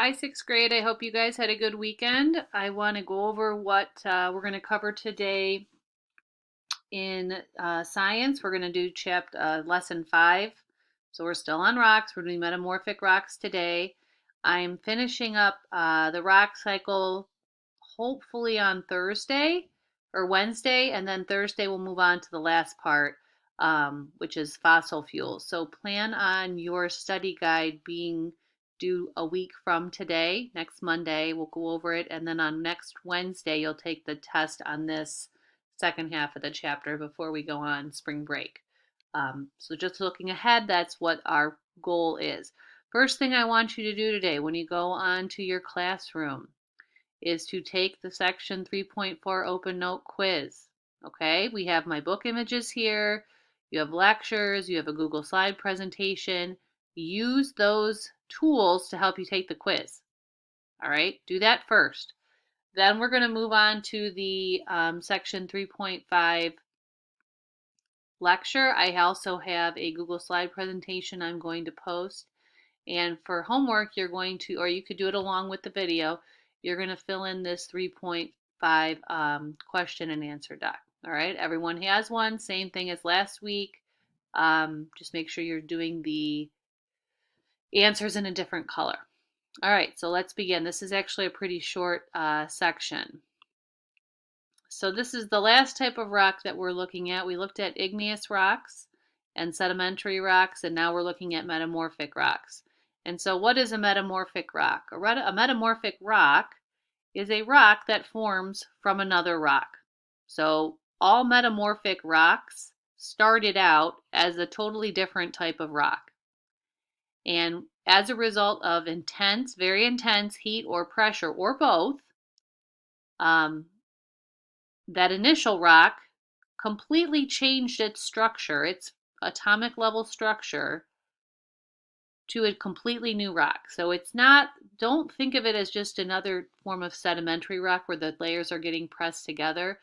Hi, sixth grade. I hope you guys had a good weekend. I want to go over what we're going to cover today in science. We're going to do lesson 5. So we're still on rocks. We're doing metamorphic rocks today. I'm finishing up the rock cycle hopefully on Thursday or Wednesday, and then Thursday we'll move on to the last part, which is fossil fuels. So plan on your study guide being due a week from today. Next Monday we'll go over it, and then on next Wednesday you'll take the test on this second half of the chapter before we go on spring break. So just looking ahead, that's what our goal is. First thing I want you to do today when you go on to your classroom is to take the section 3.4 open note quiz. Okay, we have my book images here. You have lectures, you have a Google slide presentation. Use those tools to help you take the quiz. All right, do that first. Then we're going to move on to the section 3.5 lecture. I also have a Google slide presentation I'm going to post. And for homework, you're going to, or you could do it along with the video, you're going to fill in this 3.5 question and answer doc. All right, everyone has one, same thing as last week. Just make sure you're doing the answers in a different color. All right, so let's begin. This is actually a pretty short section. So this is the last type of rock that we're looking at. We looked at igneous rocks and sedimentary rocks, and now we're looking at metamorphic rocks. And so what is a metamorphic rock? A metamorphic rock is a rock that forms from another rock. So all metamorphic rocks started out as a totally different type of rock. And as a result of intense, very intense heat or pressure, or both, that initial rock completely changed its structure, its atomic level structure, to a completely new rock. So it's not, don't think of it as just another form of sedimentary rock where the layers are getting pressed together.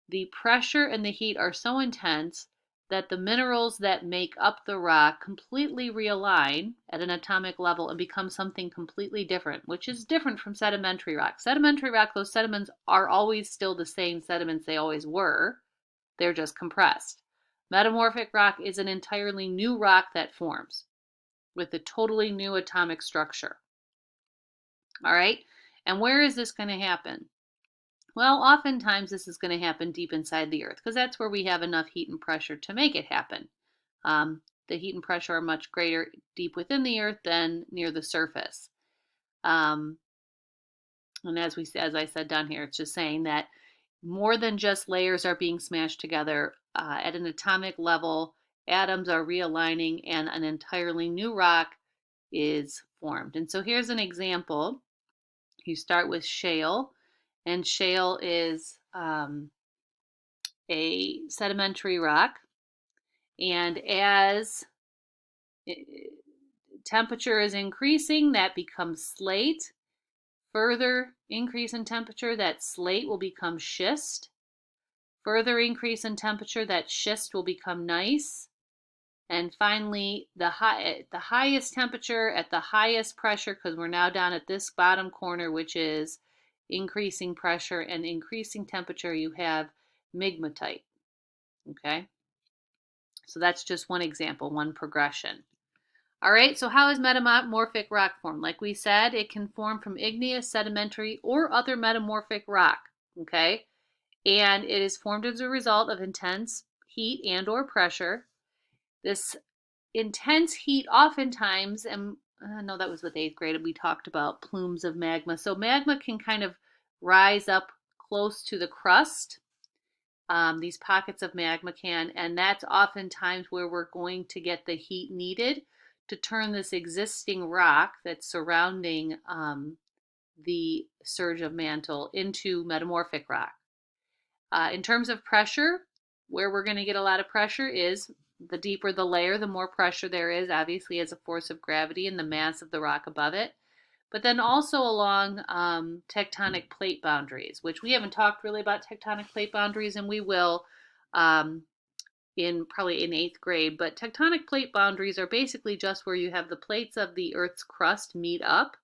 The pressure and the heat are so intense that the minerals that make up the rock completely realign at an atomic level and become something completely different, which is different from sedimentary rock. Sedimentary rock, those sediments are always still the same sediments they always were. They're just compressed. Metamorphic rock is an entirely new rock that forms with a totally new atomic structure. All right, and where is this going to happen? Well, oftentimes this is going to happen deep inside the earth because that's where we have enough heat and pressure to make it happen. The heat and pressure are much greater deep within the earth than near the surface. And as I said down here, it's just saying that more than just layers are being smashed together at an atomic level, atoms are realigning and an entirely new rock is formed. And so here's an example. You start with shale, and shale is a sedimentary rock. And as temperature is increasing, that becomes slate. Further increase in temperature, that slate will become schist. Further increase in temperature, that schist will become gneiss. And finally, the highest temperature at the highest pressure, because we're now down at this bottom corner, which is increasing pressure and increasing temperature, you have migmatite. Okay, so that's just one example, one progression. All right, so how is metamorphic rock formed? Like we said, it can form from igneous, sedimentary, or other metamorphic rock. Okay, and it is formed as a result of intense heat and or pressure. This intense heat oftentimes, and no, that was with 8th grade, we talked about plumes of magma. So magma can kind of rise up close to the crust. These pockets of magma can, and that's oftentimes where we're going to get the heat needed to turn this existing rock that's surrounding the surge of mantle into metamorphic rock. In terms of pressure, where we're going to get a lot of pressure is the deeper the layer, the more pressure there is, obviously as a force of gravity and the mass of the rock above it. But then also along tectonic plate boundaries, which we haven't talked really about tectonic plate boundaries, and we will probably in 8th grade. But tectonic plate boundaries are basically just where you have the plates of the Earth's crust meet up,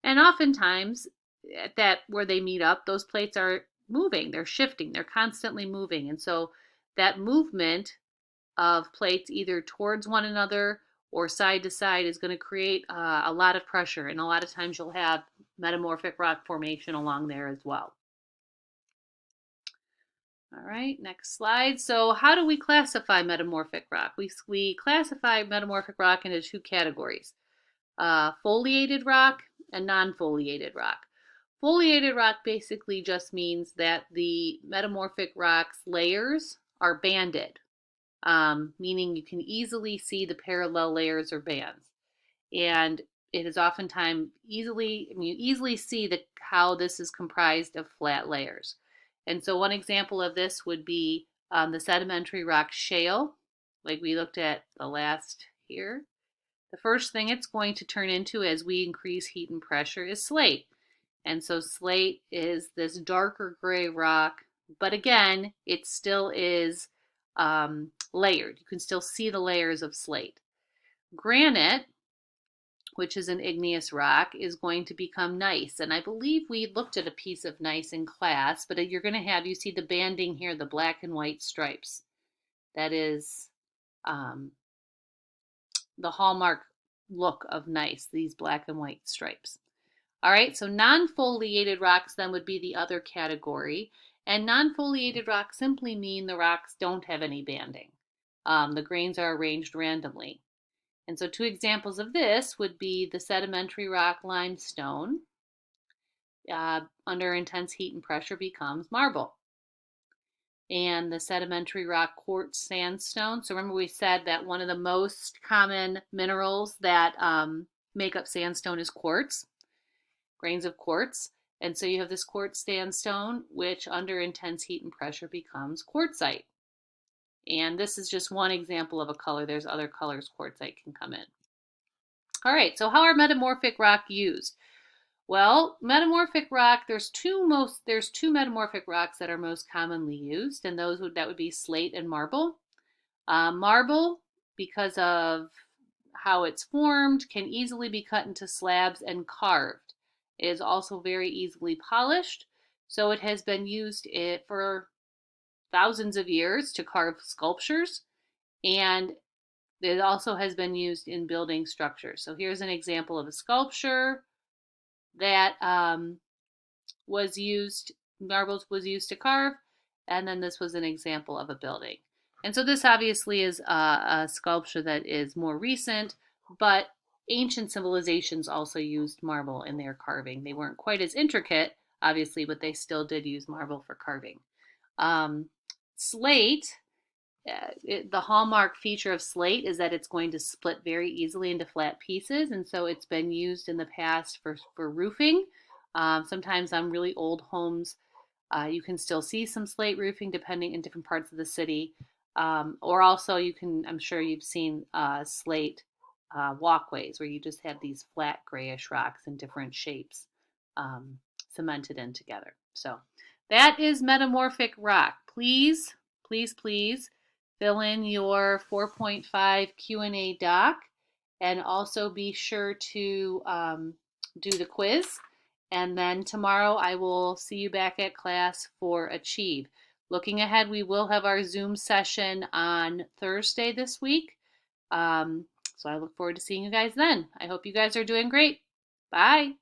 And oftentimes, at that where they meet up, those plates are moving, they're shifting, they're constantly moving. And so that movement of plates either towards one another or side to side is going to create a lot of pressure. And a lot of times you'll have metamorphic rock formation along there as well. All right, next slide. So how do we classify metamorphic rock? We classify metamorphic rock into two categories, foliated rock and non-foliated rock. Foliated rock basically just means that the metamorphic rock's layers are banded, meaning you can easily see the parallel layers or bands. And it is oftentimes you easily see how this is comprised of flat layers. And so one example of this would be the sedimentary rock shale, like we looked at the last here. The first thing it's going to turn into as we increase heat and pressure is slate. And so slate is this darker gray rock, but again, it still is layered. You can still see the layers of slate. Granite, which is an igneous rock, is going to become gneiss. And I believe we looked at a piece of gneiss in class, but you're going to have, you see the banding here, the black and white stripes. That is the hallmark look of gneiss, these black and white stripes. All right, so non-foliated rocks then would be the other category. And non-foliated rocks simply mean the rocks don't have any banding. The grains are arranged randomly. And so two examples of this would be the sedimentary rock limestone. Under intense heat and pressure becomes marble. And the sedimentary rock quartz sandstone. So remember we said that one of the most common minerals that make up sandstone is quartz, grains of quartz. And so you have this quartz sandstone, which under intense heat and pressure becomes quartzite. And this is just one example of a color. There's other colors quartzite can come in. All right, so how are metamorphic rock used? Well, metamorphic rock, there's two metamorphic rocks that are most commonly used, and that would be slate and marble. Marble, because of how it's formed, can easily be cut into slabs and carved. It is also very easily polished, so it has been used for thousands of years to carve sculptures, and it also has been used in building structures. So here's an example of a sculpture that marbles was used to carve, and then this was an example of a building. And so this obviously is a sculpture that is more recent, but ancient civilizations also used marble in their carving. They weren't quite as intricate, obviously, but they still did use marble for carving. Slate, the hallmark feature of slate is that it's going to split very easily into flat pieces, and so it's been used in the past for roofing. Sometimes on really old homes, you can still see some slate roofing depending in different parts of the city. Or also I'm sure you've seen slate walkways where you just have these flat grayish rocks in different shapes cemented in together. So that is metamorphic rock. Please, please, please fill in your 4.5 Q&A doc, and also be sure to do the quiz. And then tomorrow I will see you back at class for Achieve. Looking ahead, we will have our Zoom session on Thursday this week. So I look forward to seeing you guys then. I hope you guys are doing great. Bye.